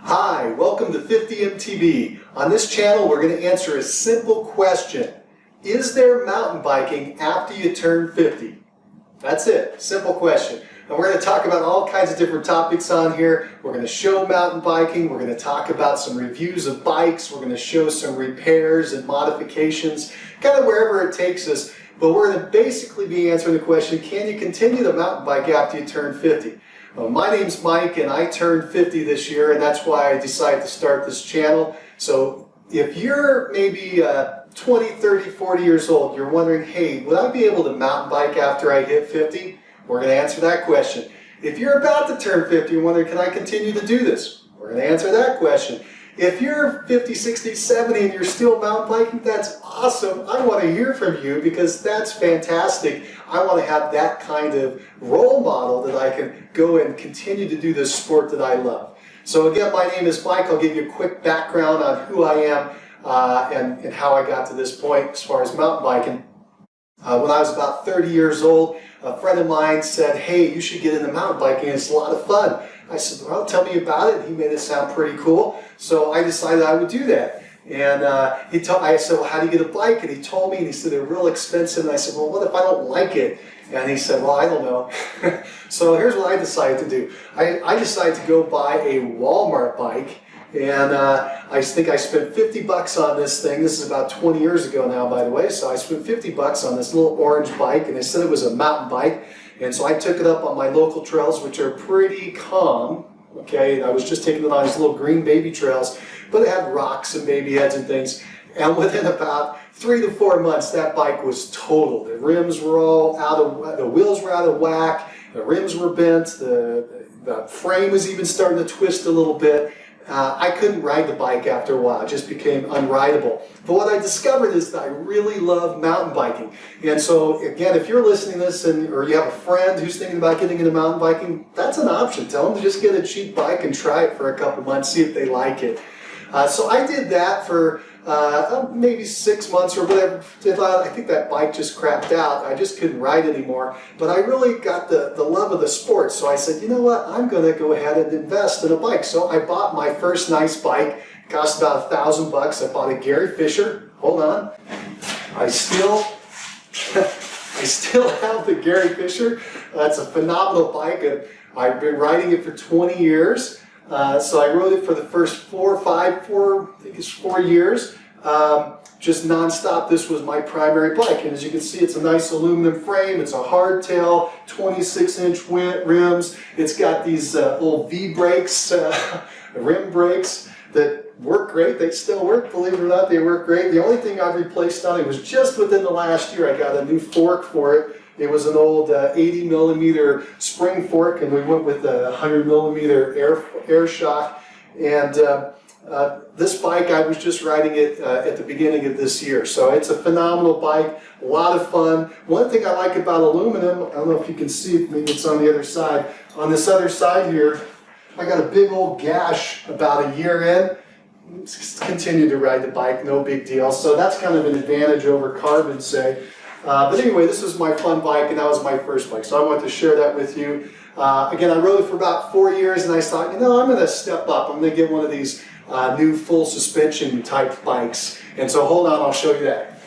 Hi, welcome to 50MTB. On this channel, we're going to answer a simple question. Is there mountain biking after you turn 50? That's it, simple question. And we're going to talk about all kinds of different topics on here. We're going to show mountain biking. We're going to talk about some reviews of bikes. We're going to show some repairs and modifications, kind of wherever it takes us. But we're going to basically be answering the question, can you continue to mountain bike after you turn 50? Well, my name's Mike and I turned 50 this year, and that's why I decided to start this channel. So if you're maybe 20, 30, 40 years old, you're wondering, hey, would I be able to mountain bike after I hit 50? We're going to answer that question. If you're about to turn 50, you're wondering, can I continue to do this? We're going to answer that question. If you're 50, 60, 70 and you're still mountain biking, that's awesome. I want to hear from you because that's fantastic. I want to have that kind of role model that I can go and continue to do this sport that I love. So again, my name is Mike. I'll give you a quick background on who I am and how I got to this point as far as mountain biking. When I was about 30 years old, a friend of mine said, hey, you should get into mountain biking. It's a lot of fun. I said, well, tell me about it. He made it sound pretty cool. So I decided I would do that. And I said, well, how do you get a bike? And he told me, and he said, they're real expensive. And I said, well, what if I don't like it? And he said, well, I don't know. So here's what I decided to do. I decided to go buy a Walmart bike. And I think I spent 50 bucks on this thing. This is about 20 years ago now, by the way. So I spent 50 bucks on this little orange bike, and they said it was a mountain bike. And so I took it up on my local trails, which are pretty calm. Okay, I was just taking it on these little green baby trails, but it had rocks and baby heads and things. And within about 3 to 4 months, that bike was totaled. The rims were all out of, the wheels were out of whack, the rims were bent, the frame was even starting to twist a little bit. I couldn't ride the bike after a while. It just became unrideable. But what I discovered is that I really love mountain biking. And so, again, if you're listening to this or you have a friend who's thinking about getting into mountain biking, that's an option. Tell them to just get a cheap bike and try it for a couple months, see if they like it. So I did that for maybe 6 months or whatever. I think that bike just crapped out. I just couldn't ride anymore. But I really got the love of the sport. So I said, you know what, I'm going to go ahead and invest in a bike. So I bought my first nice bike. It cost about $1,000. I bought a Gary Fisher. Hold on. I still have the Gary Fisher. It's a phenomenal bike. I've been riding it for 20 years. So I rode it for the first 4 years, just nonstop. This was my primary bike, and as you can see, it's a nice aluminum frame. It's a hardtail, 26-inch rims. It's got these old V brakes, rim brakes that work great. They still work, believe it or not. They work great. The only thing I've replaced on it was just within the last year. I got a new fork for it. It was an old 80 millimeter spring fork, and we went with a 100 millimeter air shock. And this bike, I was just riding it at the beginning of this year. So it's a phenomenal bike, a lot of fun. One thing I like about aluminum, I don't know if you can see it, maybe it's on the other side. On this other side here, I got a big old gash about a year in. Just continue to ride the bike, no big deal. So that's kind of an advantage over carbon, say. But anyway, this was my fun bike, and that was my first bike, so I wanted to share that with you. Again, I rode it for about 4 years, and I thought, you know, I'm going to step up. I'm going to get one of these new full suspension type bikes. And so hold on, I'll show you that.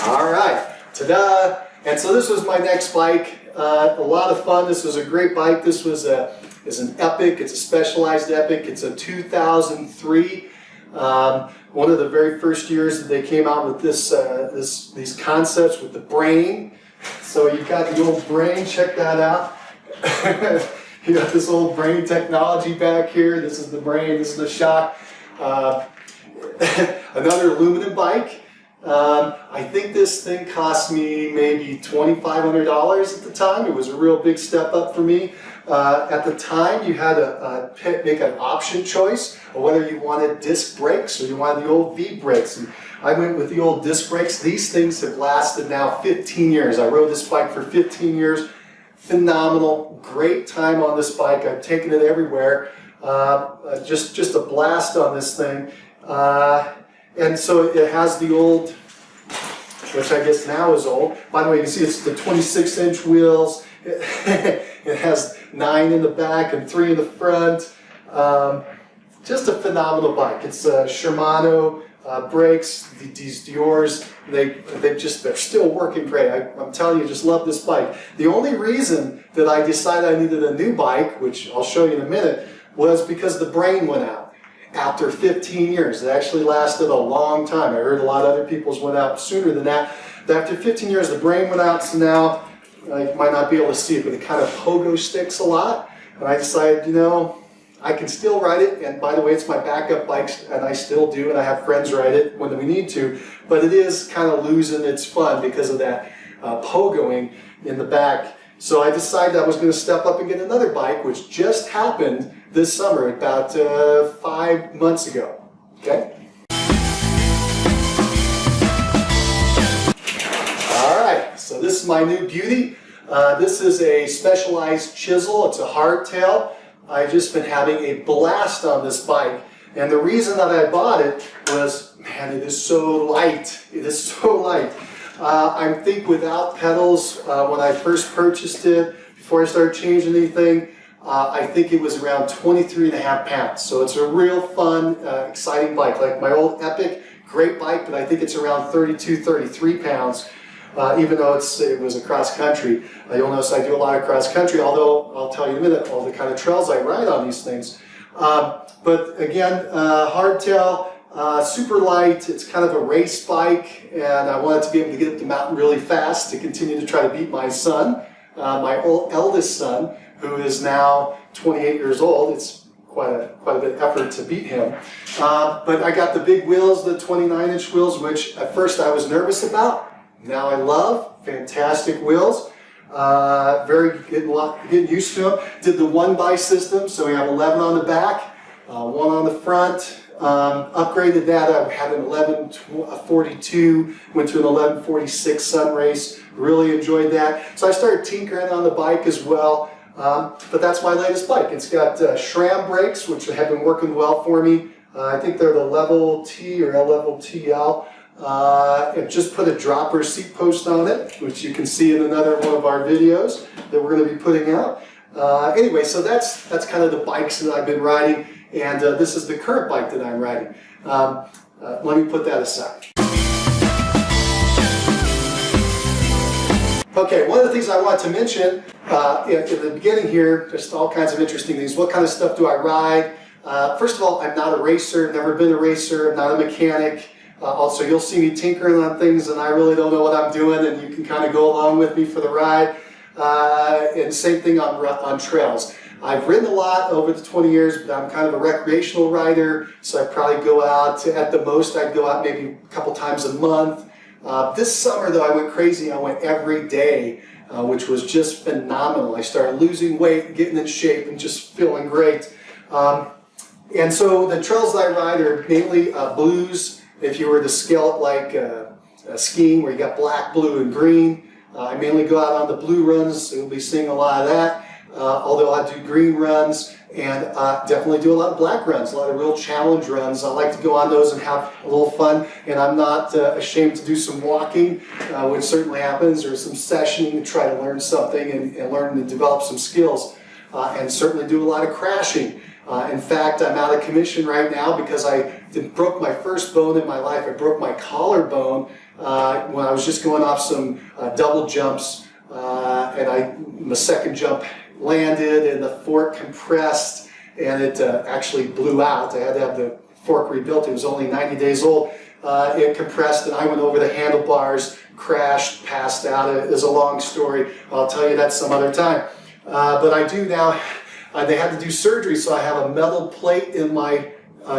All right, ta-da! And so this was my next bike. A lot of fun. This was a great bike. This was an Epic. It's a Specialized Epic. It's a 2003. One of the very first years that they came out with these concepts with the brain. So you've got the old brain, check that out. You got this old brain technology back here. This is the brain, this is the shock. Another aluminum bike. I think this thing cost me maybe $2,500 at the time. It was a real big step up for me. At the time, you had to make an option choice of whether you wanted disc brakes or you wanted the old V brakes. And I went with the old disc brakes. These things have lasted now 15 years. I rode this bike for 15 years. Phenomenal, great time on this bike. I've taken it everywhere. Just a blast on this thing. And so it has the old, which I guess now is old. By the way, you can see it's the 26-inch wheels. It has 9 in the back and 3 in the front. Just a phenomenal bike. It's Shimano brakes, these Deores. They're still working great. I'm telling you, just love this bike. The only reason that I decided I needed a new bike, which I'll show you in a minute, was because the brain went out after 15 years. It actually lasted a long time. I heard a lot of other people's went out sooner than that. But after 15 years, the brain went out, so now you might not be able to see it, but it kind of pogo sticks a lot. And I decided, you know, I can still ride it, and by the way, it's my backup bike, and I still do, and I have friends ride it when we need to, but it is kind of losing its fun because of that pogoing in the back. So I decided I was going to step up and get another bike, which just happened this summer, about 5 months ago. Okay? All right, so this is my new beauty. This is a Specialized chisel. It's a hardtail. I've just been having a blast on this bike, and the reason that I bought it was, man, it is so light. It is so light. I think without pedals, when I first purchased it, before I started changing anything, I think it was around 23.5 pounds. So it's a real fun, exciting bike. Like my old Epic, great bike, but I think it's around 32, 33 pounds. Even though it was a cross country. You'll notice I do a lot of cross country, although I'll tell you in a minute all the kind of trails I ride on these things. But again, hardtail, super light. It's kind of a race bike, and I wanted to be able to get up the mountain really fast to continue to try to beat my son, my eldest son, who is now 28 years old. It's quite a bit of effort to beat him. But I got the big wheels, the 29-inch wheels, which at first I was nervous about. Now I love. Fantastic wheels. Getting used to them. Did the 1x system, so we have 11 on the back, 1 on the front. Upgraded that. I had an 1142, went to an 1146 Sun Race. Really enjoyed that. So I started tinkering on the bike as well. But that's my latest bike. It's got SRAM brakes, which have been working well for me. I think they're the Level T or Level TL. And just put a dropper seat post on it, which you can see in another one of our videos that we're going to be putting out. Anyway, so that's kind of the bikes that I've been riding, and this is the current bike that I'm riding. Let me put that aside. Okay, one of the things I want to mention in the beginning here, just all kinds of interesting things. What kind of stuff do I ride? First of all, I'm not a racer, never been a racer, I'm not a mechanic. Also, you'll see me tinkering on things and I really don't know what I'm doing, and you can kind of go along with me for the ride. And same thing on trails. I've ridden a lot over the 20 years, but I'm kind of a recreational rider, so I probably go out, at the most I'd go out maybe a couple times a month. This summer though, I went crazy. I went every day, which was just phenomenal. I started losing weight, getting in shape, and just feeling great. And so the trails that I ride are mainly blues. If you were to scale it like skiing, where you got black, blue, and green, I mainly go out on the blue runs, so you'll be seeing a lot of that. Although I do green runs, and definitely do a lot of black runs, a lot of real challenge runs. I like to go on those and have a little fun, and I'm not ashamed to do some walking, which certainly happens, or some sessioning to try to learn something and learn to develop some skills, and certainly do a lot of crashing. In fact, I'm out of commission right now because I broke my first bone in my life. I broke my collarbone when I was just going off some double jumps, and my second jump landed and the fork compressed, and it actually blew out. I had to have the fork rebuilt. It was only 90 days old. It compressed and I went over the handlebars, crashed, passed out. It is a long story. I'll tell you that some other time. But I do now. They had to do surgery, so I have a metal plate in my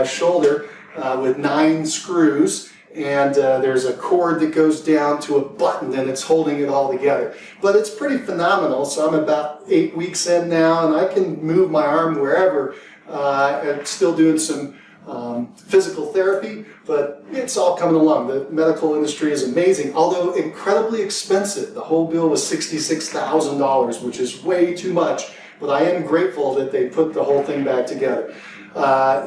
shoulder with 9 screws, and there's a cord that goes down to a button, and it's holding it all together. But it's pretty phenomenal, so I'm about 8 weeks in now, and I can move my arm wherever. I'm still doing some physical therapy, but it's all coming along. The medical industry is amazing, although incredibly expensive. The whole bill was $66,000, which is way too much. But I am grateful that they put the whole thing back together.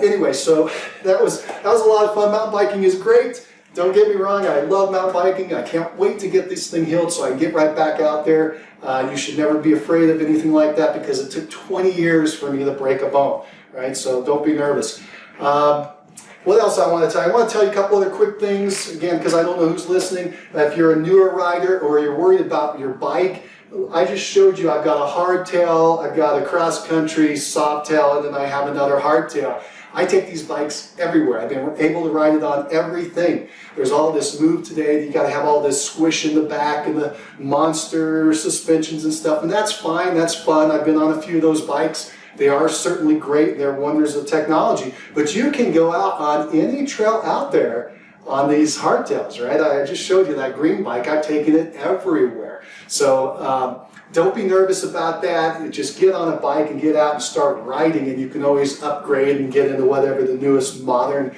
Anyway, so that was a lot of fun. Mountain biking is great. Don't get me wrong, I love mountain biking. I can't wait to get this thing healed so I can get right back out there. You should never be afraid of anything like that because it took 20 years for me to break a bone, right? So don't be nervous. What else I want to tell you? I want to tell you a couple other quick things, again, because I don't know who's listening. If you're a newer rider or you're worried about your bike, I just showed you I've got a hardtail, I've got a cross-country Softail, and then I have another hardtail. I take these bikes everywhere. I've been able to ride it on everything. There's all this move today. You got to have all this squish in the back and the monster suspensions and stuff, and that's fine. That's fun. I've been on a few of those bikes. They are certainly great. They're wonders of technology. But you can go out on any trail out there on these hardtails, right? I just showed you that green bike. I've taken it everywhere. So don't be nervous about that. Just get on a bike and get out and start riding, and you can always upgrade and get into whatever the newest modern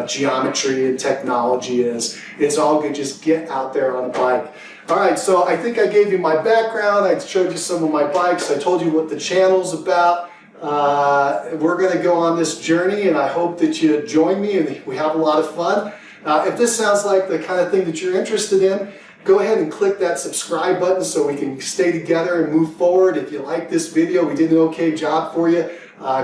geometry and technology is. It's all good. Just get out there on a bike. All right, so I think I gave you my background. I showed you some of my bikes. I told you what the channel's about. We're going to go on this journey, and I hope that you join me and we have a lot of fun. If this sounds like the kind of thing that you're interested in, go ahead and click that subscribe button so we can stay together and move forward. If you like this video, we did an okay job for you.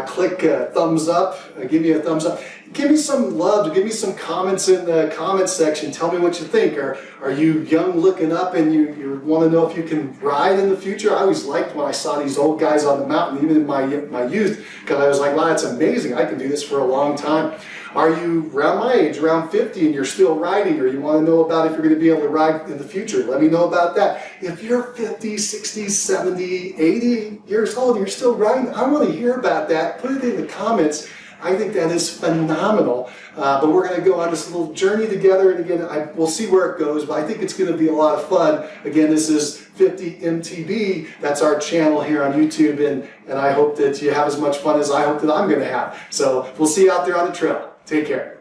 Click thumbs up, give me a thumbs up. Give me some love, give me some comments in the comment section. Tell me what you think. Are you young looking up and you want to know if you can ride in the future? I always liked when I saw these old guys on the mountain, even in my youth, because I was like, wow, that's amazing. I can do this for a long time. Are you around my age, around 50, and you're still riding, or you want to know about if you're going to be able to ride in the future? Let me know about that. If you're 50, 60, 70, 80 years old and you're still riding, I want to hear about that. Put it in the comments. I think that is phenomenal. But we're going to go on this little journey together, and again, we'll see where it goes, but I think it's going to be a lot of fun. Again, this is 50 MTB. That's our channel here on YouTube, and I hope that you have as much fun as I hope that I'm going to have. So we'll see you out there on the trail. Take care.